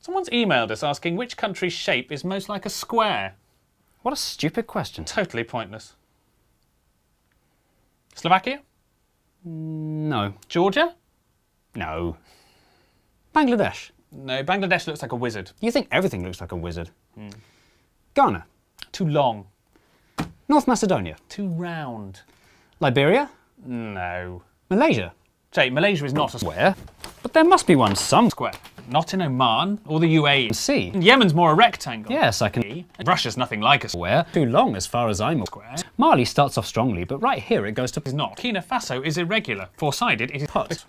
Someone's emailed us asking which country's shape is most like a square. What a stupid question. Totally pointless. Slovakia? No. Georgia? No. Bangladesh? No, Bangladesh looks like a wizard. You think everything looks like a wizard. Ghana? Too long. North Macedonia? Too round. Liberia? No. Malaysia? Say, Malaysia is not a Where? But there must be one some square. Not in Oman or the UAE. See. Yemen's more a rectangle. Yes, I can. Russia's nothing like a Square. Too long as far as I'm square. Mali starts off strongly, but right here it goes to... It's not. Burkina Faso is irregular. Four-sided, it is hot.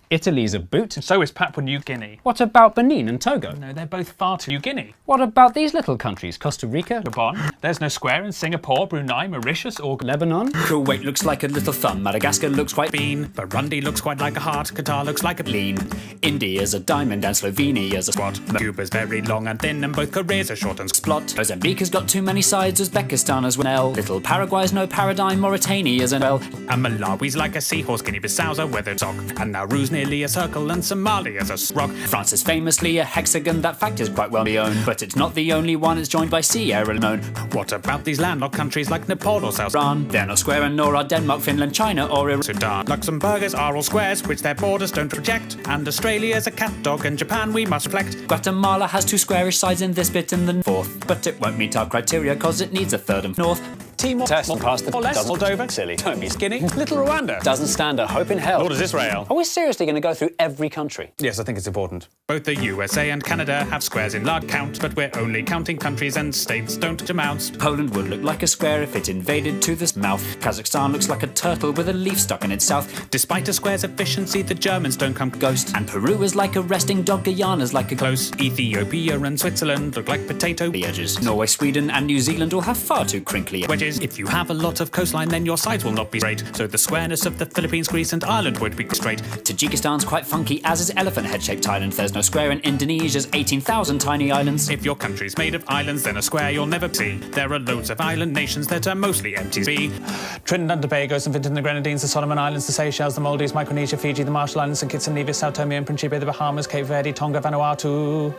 Italy's a boot. So is Papua New Guinea. What about Benin and Togo? No, they're both far too New Guinea. What about these little countries? Costa Rica? Gabon. There's no square in Singapore, Brunei, Mauritius or Lebanon? Kuwait looks like a little thumb. Madagascar looks quite bean. Burundi looks quite like a heart. Qatar looks like a lean. India's a diamond and Slovenia's a squat. Cuba's very long and thin and both Koreas are short and splot. Mozambique has got too many sides. Uzbekistan as well. Little Paraguay's no paradigm. Mauritania's an L. And Malawi's like a seahorse. Guinea-Bissau's a weathered sock. And Nauru's nearly a circle and Somalia's a rock. France is famously a hexagon. That fact is quite well known. But it's not the only one. It's joined by Sierra Leone. What about these landlocked countries like Nepal or South Sudan? They're not square and nor are Denmark, Finland, China or Sudan. Luxembourg's are all squares which their borders don't reject. And Australia's a cat dog and Japan we must reflect. Guatemala has two squarish sides in this bit in the fourth. But it won't meet our criteria cause it needs a third and north. Timor, Test and pass the less Moldova, silly. don't be skinny. Little Rwanda Doesn't stand a hope in hell. Nor does Israel. Are we seriously going to go through every country? Yes, I think it's important. Both the USA and Canada have squares in large count, but we're only counting countries and states don't amount. Poland would look like a square if it invaded to the mouth. Kazakhstan looks like a turtle with a leaf stuck in its south. Despite a square's efficiency, the Germans don't come ghost. And Peru is like a resting dog, Guyana's like a close. Ethiopia and Switzerland look like potato edges. Norway, Sweden and New Zealand all have far too crinkly wedges. If you have a lot of coastline, then your sides will not be straight. So the squareness of the Philippines, Greece and Ireland would be straight. Tajikistan's quite funky, as is elephant head-shaped Thailand. There's no square in Indonesia's 18,000 tiny islands. If your country's made of islands, then a square you'll never see. There are loads of island nations that are mostly empty. Trinidad and Tobago, St. Vincent and the Grenadines, the Solomon Islands, the Seychelles, the Maldives, Micronesia, Fiji, the Marshall Islands, St. Kitts and Nevis, Sao Tome and Principe, the Bahamas, Cape Verde, Tonga, Vanuatu.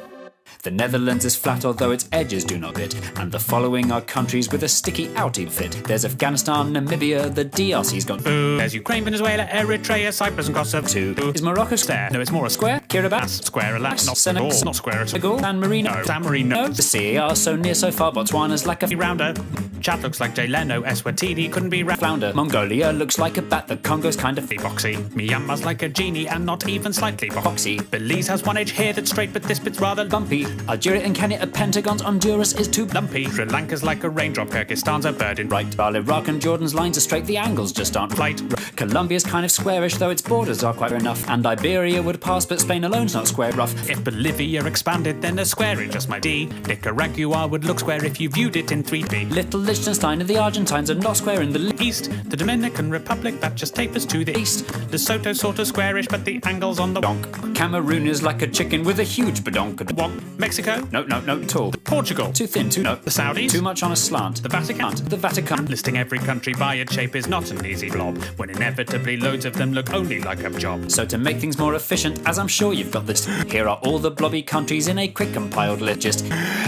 The Netherlands is flat although its edges do not fit. And the following are countries with a sticky outy fit. There's Afghanistan, Namibia, the DRC's got boo. There's Ukraine, Venezuela, Eritrea, Cyprus and Kosovo too. Is Morocco square? No, it's more a square. Kiribati, square Alaska, not Senegal, not square at all. San Marino, San Marino. The CAR so near so far, Botswana's like a rounder. Chad looks like Jay Leno, Eswatini couldn't be flounder. Mongolia looks like a bat, the Congo's kind of boxy. Myanmar's like a genie and not even slightly boxy. Belize has one edge here that's straight but this bit's rather lumpy. Algeria and Kenya are pentagons, Honduras is too lumpy. Sri Lanka's like a raindrop, Kyrgyzstan's a bird in right. While Iraq and Jordan's lines are straight, the angles just aren't right. Colombia's kind of squarish, though its borders are quite enough. And Iberia would pass, but Spain alone's not square rough. If Bolivia expanded, then a square it just might be. Nicaragua would look square if you viewed it in 3D. Little Liechtenstein and the Argentines are not square in the east. The Dominican Republic, that just tapers to the east. Lesotho sort of squarish, but the angle's on the wonk. Cameroon is like a chicken with a huge badonk. Wonk. Mexico? No, tall. Portugal? Too thin, too no. The Saudis? Too much on a slant. The Vatican? The Vatican. Listing every country by its shape is not an easy blob, when inevitably loads of them look only like a job. So to make things more efficient, as I'm sure you've got this, here are all the blobby countries in a quick compiled list. Just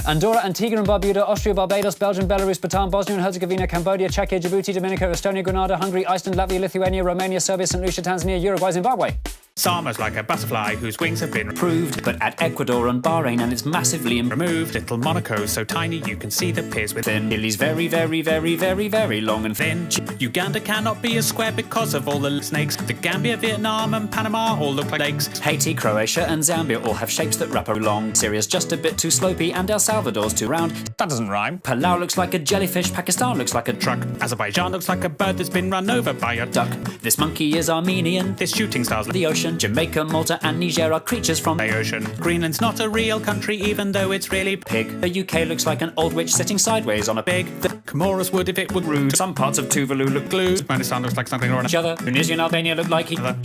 Andorra, Antigua and Barbuda, Austria, Barbados, Belgium, Belarus, Bhutan, Bosnia and Herzegovina, Cambodia, Czechia, Djibouti, Dominica, Estonia, Grenada, Hungary, Iceland, Latvia, Lithuania, Romania, Serbia, St. Lucia, Tanzania, Uruguay, Zimbabwe. Sama's like a butterfly whose wings have been approved, but at Ecuador and Bahrain and it's massively removed. Little Monaco's so tiny you can see the piers within. Chili's very, very, very, very, very long and thin. Uganda cannot be a square because of all the snakes. The Gambia, Vietnam and Panama all look like lakes. Haiti, Croatia and Zambia all have shapes that wrap along. Syria's just a bit too slopey and El Salvador's too round. That doesn't rhyme. Palau looks like a jellyfish, Pakistan looks like a truck. Azerbaijan looks like a bird that's been run over by a duck. This monkey is Armenian, this shooting star's the ocean. Jamaica, Malta and Niger are creatures from the ocean. Greenland's not a real country even though it's really pig. The UK looks like an old witch sitting sideways on a pig. The Comoros would if it were rude. Some parts of Tuvalu look glued. Afghanistan looks like something or another. Tunisia and Albania look like each other.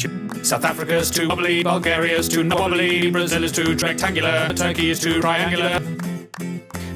South Africa's too wobbly, Bulgaria's too wobbly, Brazil is too rectangular, Turkey is too triangular.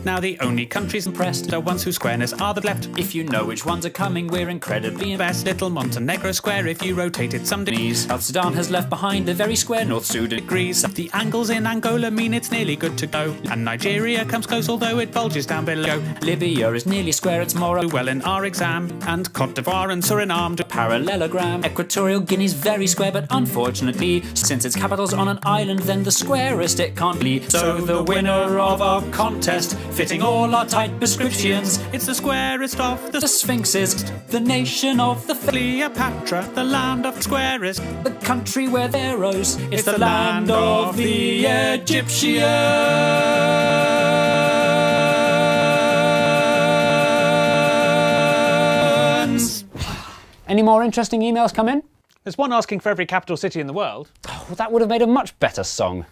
Now the only countries impressed are ones whose squareness are the left. If you know which ones are coming, we're incredibly Best little Montenegro square if you rotate it some degrees. South Sudan has left behind a very square North Sudan Degrees. The angles in Angola mean it's nearly good to go. And Nigeria comes close, although it bulges down below. Libya is nearly square, it's more Well in our exam. And Cote d'Ivoire and Suriname do parallelogram. Equatorial Guinea's very square, but unfortunately, since its capital's on an island, then the squarest it can't be. So the winner of our contest, fitting all our tight prescriptions, it's the squarest of The Sphinx is the nation of the Cleopatra, the land of squarest. the country where the pharaohs. It's the land of the Egyptians. Any more interesting emails come in? There's one asking for every capital city in the world. Well, that would have made a much better song.